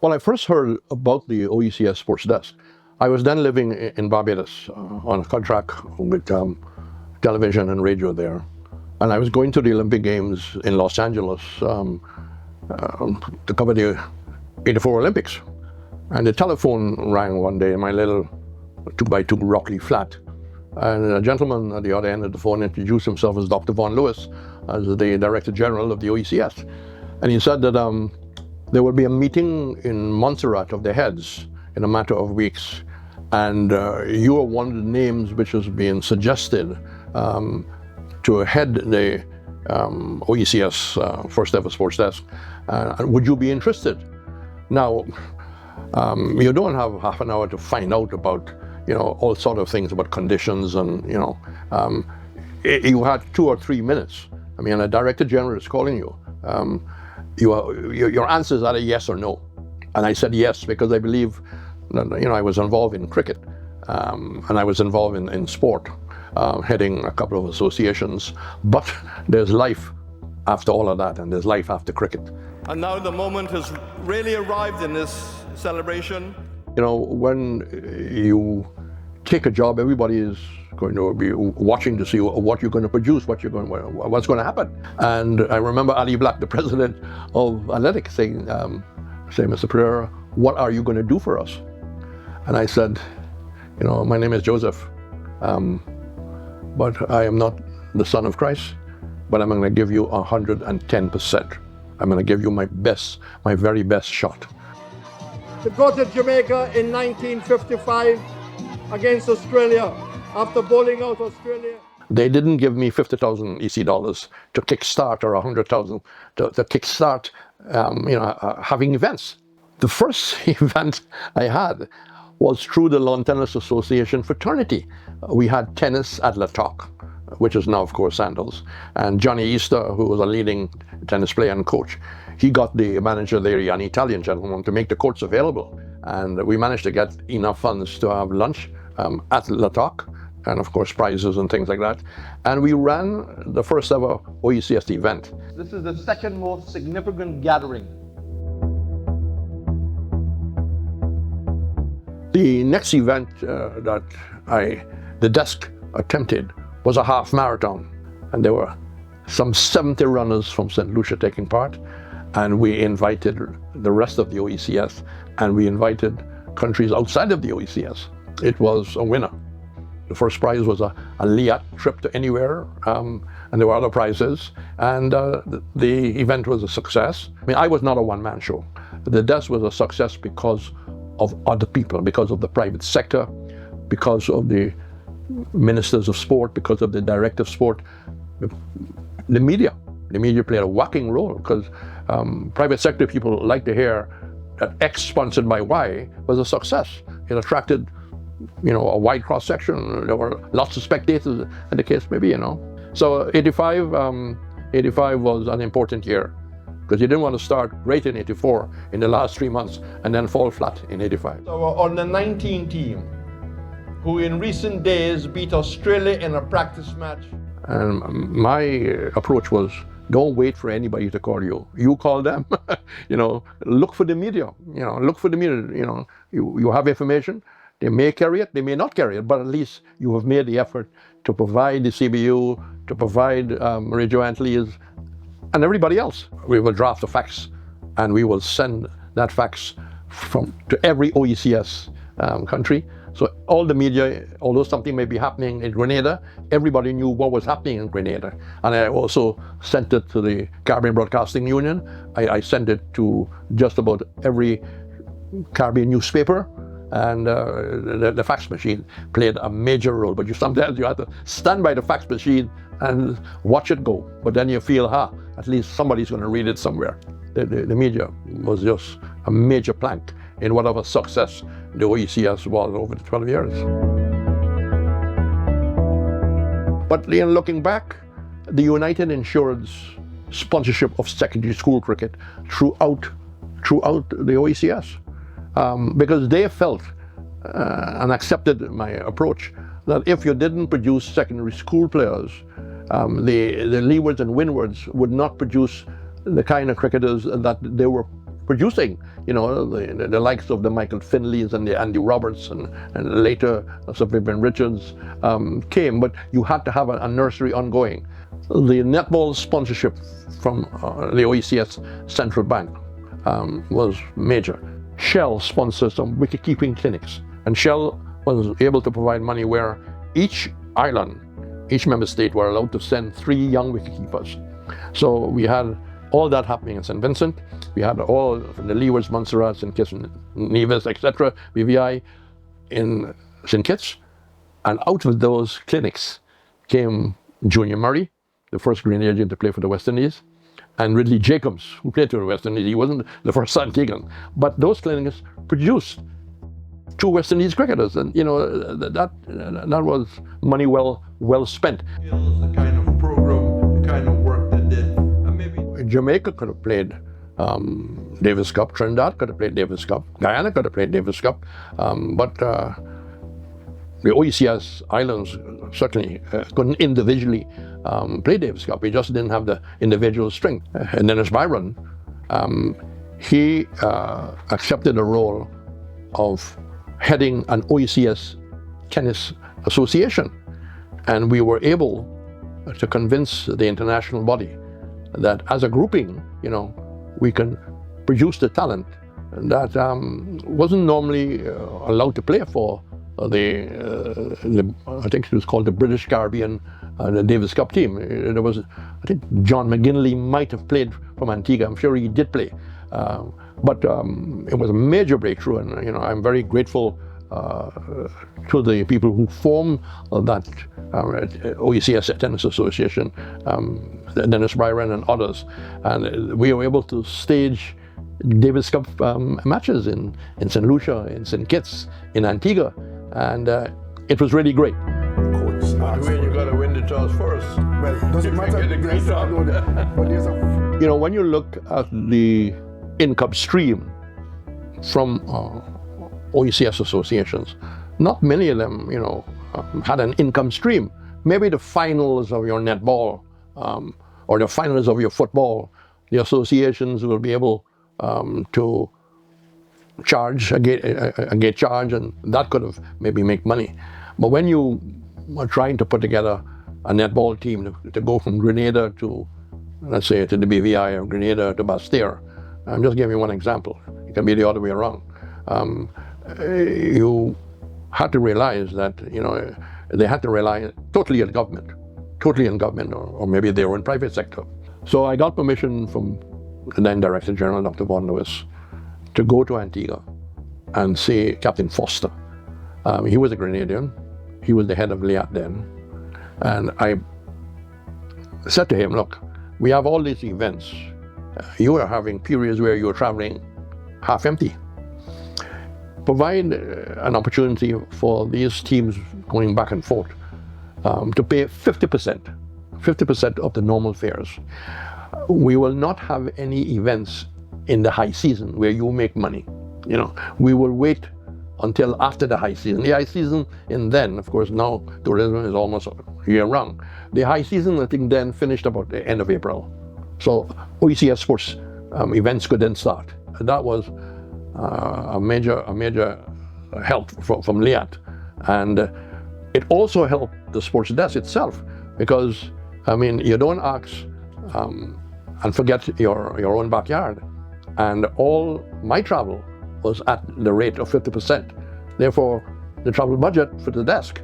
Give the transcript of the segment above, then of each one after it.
Well, I first heard about the OECS Sports Desk. I was then living in Barbados on a contract with television and radio there. And I was going to the Olympic Games in Los Angeles to cover the '84 Olympics. And the telephone rang one day in my little 2x2 rocky flat. And a gentleman at the other end of the phone introduced himself as Dr. Von Lewis, as the Director General of the OECS. And he said that there will be a meeting in Montserrat of the heads in a matter of weeks. And you are one of the names which has been suggested to head the OECS first ever sports desk. Would you be interested? Now, you don't have half an hour to find out about, all sort of things about conditions and, you had 2 or 3 minutes. I mean, a Director General is calling you. Your answer is either yes or no. And I said yes because I believe that, I was involved in cricket and I was involved in sport, heading a couple of associations. But there's life after all of that, and there's life after cricket. And now the moment has really arrived in this celebration. When you take a job, everybody is going to be watching to see what you're going to produce, what's going to happen. And I remember Ali Black, the president of athletics, saying, Mr. Pereira, what are you going to do for us? And I said, my name is Joseph, but I am not the son of Christ, but I'm going to give you 110%. I'm going to give you my best, my very best shot. To go to Jamaica in 1955 against Australia after bowling out Australia. They didn't give me 50,000 EC dollars to kickstart, or 100,000 to kickstart, having events. The first event I had was through the Lawn Tennis Association fraternity. We had tennis at La Toc, which is now, of course, Sandals. And Johnny Easter, who was a leading tennis player and coach, he got the manager there, an Italian gentleman, to make the courts available. And we managed to get enough funds to have lunch at La Toc, and of course prizes and things like that. And we ran the first ever OECS event. This is the second most significant gathering. The next event that the desk attempted was a half marathon. And there were some 70 runners from St. Lucia taking part. And we invited the rest of the OECS, and we invited countries outside of the OECS. It was a winner. The first prize was a Liat trip to anywhere, and there were other prizes. And the event was a success. I mean, I was not a one-man show. The desk was a success because of other people, because of the private sector, because of the ministers of sport, because of the director of sport, the media. The media played a whacking role, because private sector people like to hear that X sponsored by Y was a success. It attracted, a wide cross section. There were lots of spectators, and the case may be, So 85 was an important year, because you didn't want to start great in 84 in the last 3 months and then fall flat in 85. So on the 19 team, who in recent days beat Australia in a practice match. And my approach was, don't wait for anybody to call you. You call them. Look for the media. Look for the media. You have information. They may carry it, they may not carry it, but at least you have made the effort to provide the CBU, to provide Radio Antilles, and everybody else. We will draft the fax, and we will send that fax to every OECS country. So all the media, although something may be happening in Grenada, everybody knew what was happening in Grenada. And I also sent it to the Caribbean Broadcasting Union. I sent it to just about every Caribbean newspaper. And the fax machine played a major role. But sometimes you have to stand by the fax machine and watch it go. But then you feel, at least somebody's going to read it somewhere. The media was just a major plank in whatever success the OECS was over the 12 years. But looking back, the United ensured sponsorship of secondary school cricket throughout the OECS, because they felt and accepted my approach that if you didn't produce secondary school players, the leewards and windwards would not produce the kind of cricketers that they were producing, the likes of the Michael Finleys and the Andy Roberts and later Sir Vivian Richards came, but you had to have a nursery ongoing. The netball sponsorship from the OECS Central Bank was major. Shell sponsored some wicket-keeping clinics, and Shell was able to provide money where each island, each member state were allowed to send 3 young wicket-keepers. So we had all that happening in St. Vincent. We had all from the Leewards, Montserrat, St. Kitts, Nevis, etc., BVI in St. Kitts. And out of those clinics came Junior Murray, the first Grenadian to play for the West Indies, and Ridley Jacobs, who played for the West Indies. He wasn't the first Antiguan, but those clinics produced 2 West Indies cricketers, and that was money well spent. The kind of program, the kind of work they did, and maybe Jamaica could have played Davis Cup, Trinidad could have played Davis Cup, Guyana could have played Davis Cup, but the OECS islands certainly couldn't individually play Davis Cup. We just didn't have the individual strength. And Dennis Byron, he accepted the role of heading an OECS tennis association. And we were able to convince the international body that as a grouping, we can produce the talent that wasn't normally allowed to play for the I think it was called the British Caribbean the Davis Cup team. There was, I think John McGinley might have played from Antigua. I'm sure he did play, but it was a major breakthrough, and I'm very grateful to the people who formed that OECS Tennis Association, Dennis Byron and others, and we were able to stage Davis Cup matches in St. Lucia, in St. Kitts, in Antigua, and it was really great. you got to win the toss first. Well, it doesn't matter. When you look at the income stream from OECS associations, not many of them, had an income stream. Maybe the finals of your netball or the finals of your football, the associations will be able to charge a gate charge, and that could have maybe make money. But when you are trying to put together a netball team to go from Grenada to, let's say, to the BVI, or Grenada to Basseterre, I'm just giving you one example. It can be the other way around. You had to realize that they had to rely totally on government, or maybe they were in private sector. So I got permission from the then Director General, Dr. Von Lewis, to go to Antigua and see Captain Foster. He was a Grenadian. He was the head of LIAT then. And I said to him, look, we have all these events. You are having periods where you're traveling half empty. Provide an opportunity for these teams going back and forth to pay 50% of the normal fares. We will not have any events in the high season where you make money. We will wait until after the high season. The high season, and then, of course, now tourism is almost year-round. The high season, I think, then finished about the end of April. So OECS sports events could then start. And that was a major help from LIAT. And it also helped the sports desk itself, because, you don't ask and forget your own backyard. And all my travel was at the rate of 50%. Therefore, the travel budget for the desk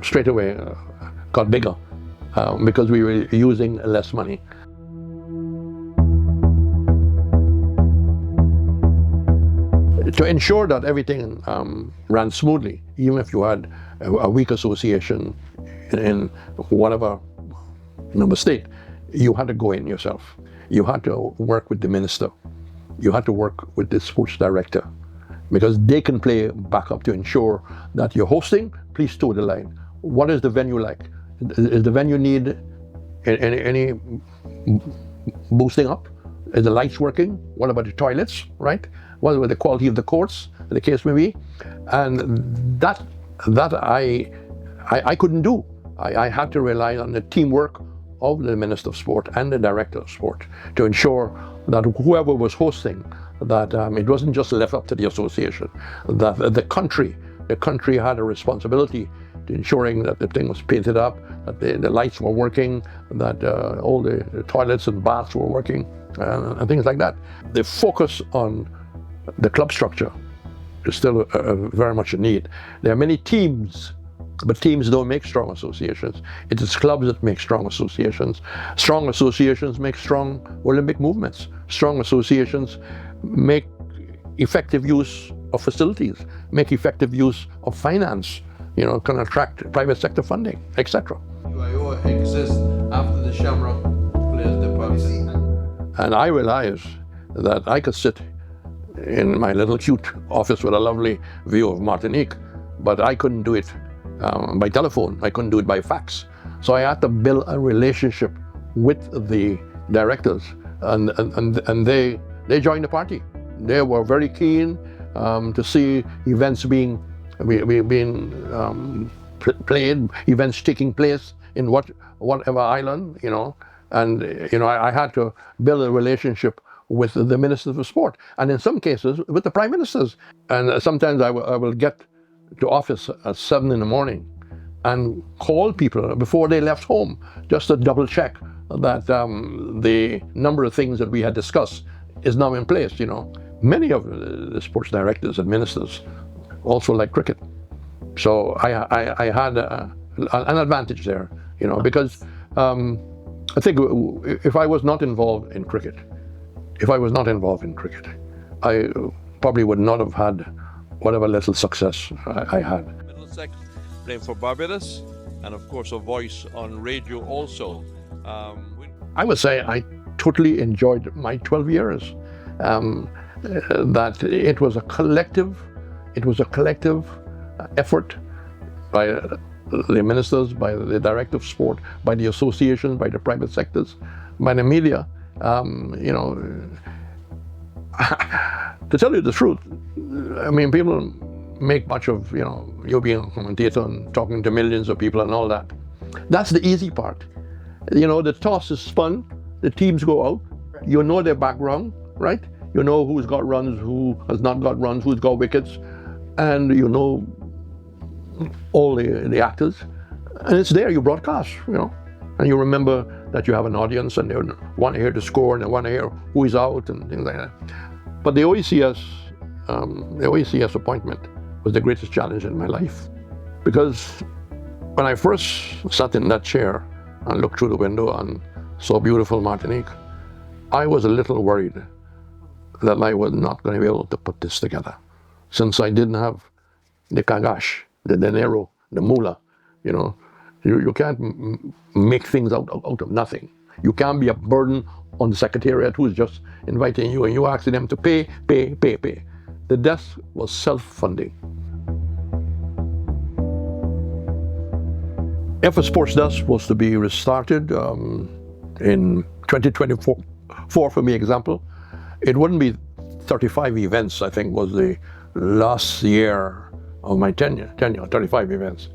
straight away got bigger because we were using less money. To ensure that everything ran smoothly, even if you had a weak association in whatever member state, you had to go in yourself. You had to work with the minister. You had to work with the sports director, because they can play backup to ensure that you're hosting, please toe the line. What is the venue like? Is the venue need any boosting up? Is the lights working? What about the toilets, right? What about the quality of the courts, the case may be? And that I couldn't do. I had to rely on the teamwork of the Minister of Sport and the Director of Sport to ensure that whoever was hosting, that it wasn't just left up to the association, that the country had a responsibility to ensuring that the thing was painted up, that the lights were working, that all the toilets and baths were working, and things like that. The focus on the club structure is still very much a need. There are many teams, but teams don't make strong associations. It is clubs that make strong associations. Strong associations make strong Olympic movements. Strong associations make effective use of facilities, make effective use of finance, can attract private sector funding, etc. UIO exists after the Shamrock Players Department. And I realized that I could sit in my little cute office with a lovely view of Martinique, but I couldn't do it by telephone. I couldn't do it by fax. So I had to build a relationship with the directors, and they joined the party. They were very keen to see events being played, events taking place in whatever island, and I had to build a relationship with the ministers of sport, and in some cases with the prime ministers. And sometimes I will get to office at 7 in the morning and call people before they left home just to double check that the number of things that we had discussed is now in place. Many of the sports directors and ministers also like cricket, so I had an advantage there, because I think if I was not involved in cricket, I probably would not have had whatever little success I had. Middlesex, playing for Barbados, and of course a voice on radio also. I would say I totally enjoyed my 12 years. That it was a collective effort by the ministers, by the Director of Sport, by the associations, by the private sectors, by the media. To tell you the truth, I mean, people make much of, you being a commentator and talking to millions of people and all that. That's the easy part. The toss is spun, the teams go out, you know their background, right? You know who's got runs, who has not got runs, who's got wickets, and you know all the actors. And it's there, you broadcast, and you remember that you have an audience and they want to hear the score and they want to hear who is out and things like that. But the OECS appointment was the greatest challenge in my life, because when I first sat in that chair and looked through the window and saw beautiful Martinique, I was a little worried that I was not going to be able to put this together, since I didn't have the kagash, the dinero, the moolah. You can't make things out of nothing. You can't be a burden on the secretariat who's just inviting you and you asking them to pay. The desk was self-funding. If a sports desk was to be restarted in 2024, for me example, it wouldn't be 35 events, I think was the last year of my tenure, 35 events.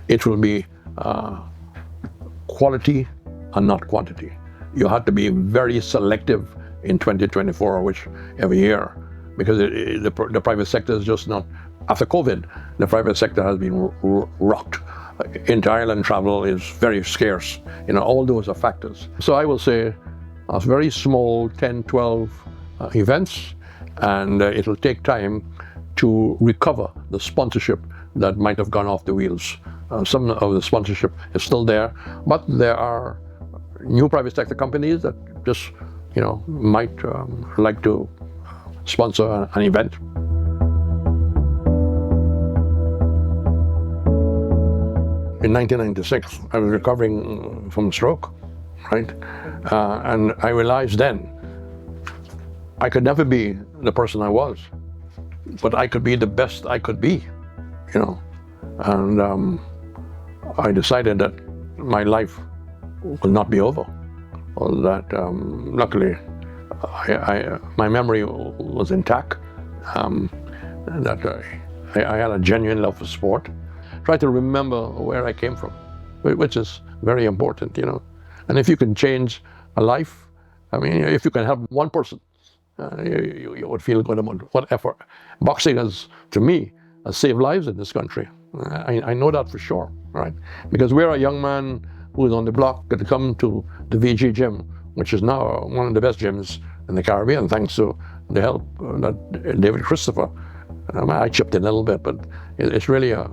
It will be quality and not quantity. You had to be very selective in 2024, which every year, because the private sector is just not, after COVID, the private sector has been rocked. Inter-island travel is very scarce. All those are factors. So I will say a very small 10, 12 events, and it'll take time to recover the sponsorship that might have gone off the wheels. Some of the sponsorship is still there, but there are new private sector companies that just, might like to sponsor an event. In 1996, I was recovering from a stroke, right? And I realized then I could never be the person I was, but I could be the best I could be, And I decided that my life will not be over, or that luckily my memory was intact, that I had a genuine love for sport. Try to remember where I came from, which is very important, And if you can change a life, I mean, if you can help one person, you would feel good about what effort. Boxing has, to me, has saved lives in this country. I know that for sure, right? Because we're a young man who is on the block to come to the VG gym, which is now one of the best gyms in the Caribbean, thanks to the help that David Christopher. I chipped in a little bit, but it's really a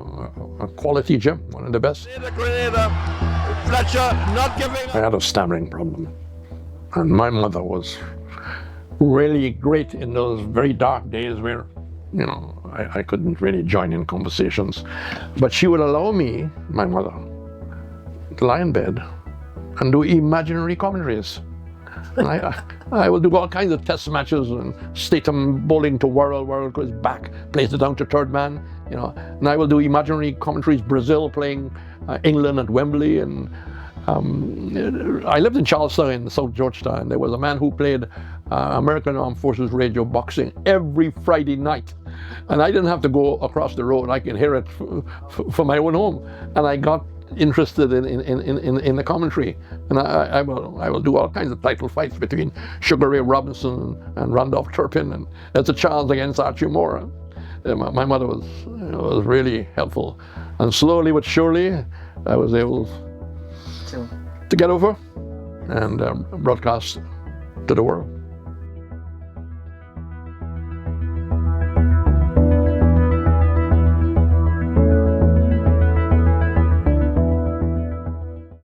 quality gym, one of the best. Fletcher not giving up. I had a stammering problem, and my mother was really great in those very dark days where, you know, I couldn't really join in conversations. But she would allow me, my mother, to lie in bed and do imaginary commentaries. And I will do all kinds of test matches and Statham bowling to Worrell goes back, plays it down to third man, you know. And I will do imaginary commentaries, Brazil playing England at Wembley. And I lived in Charlestown in South Georgetown. There was a man who played American Armed Forces radio boxing every Friday night. And I didn't have to go across the road. I could hear it from my own home. And I got interested in the commentary. And I will do all kinds of title fights between Sugar Ray Robinson and Randolph Turpin. And there's a chance against Archie Moore. My mother was really helpful. And slowly but surely, I was able to get over and broadcast to the world.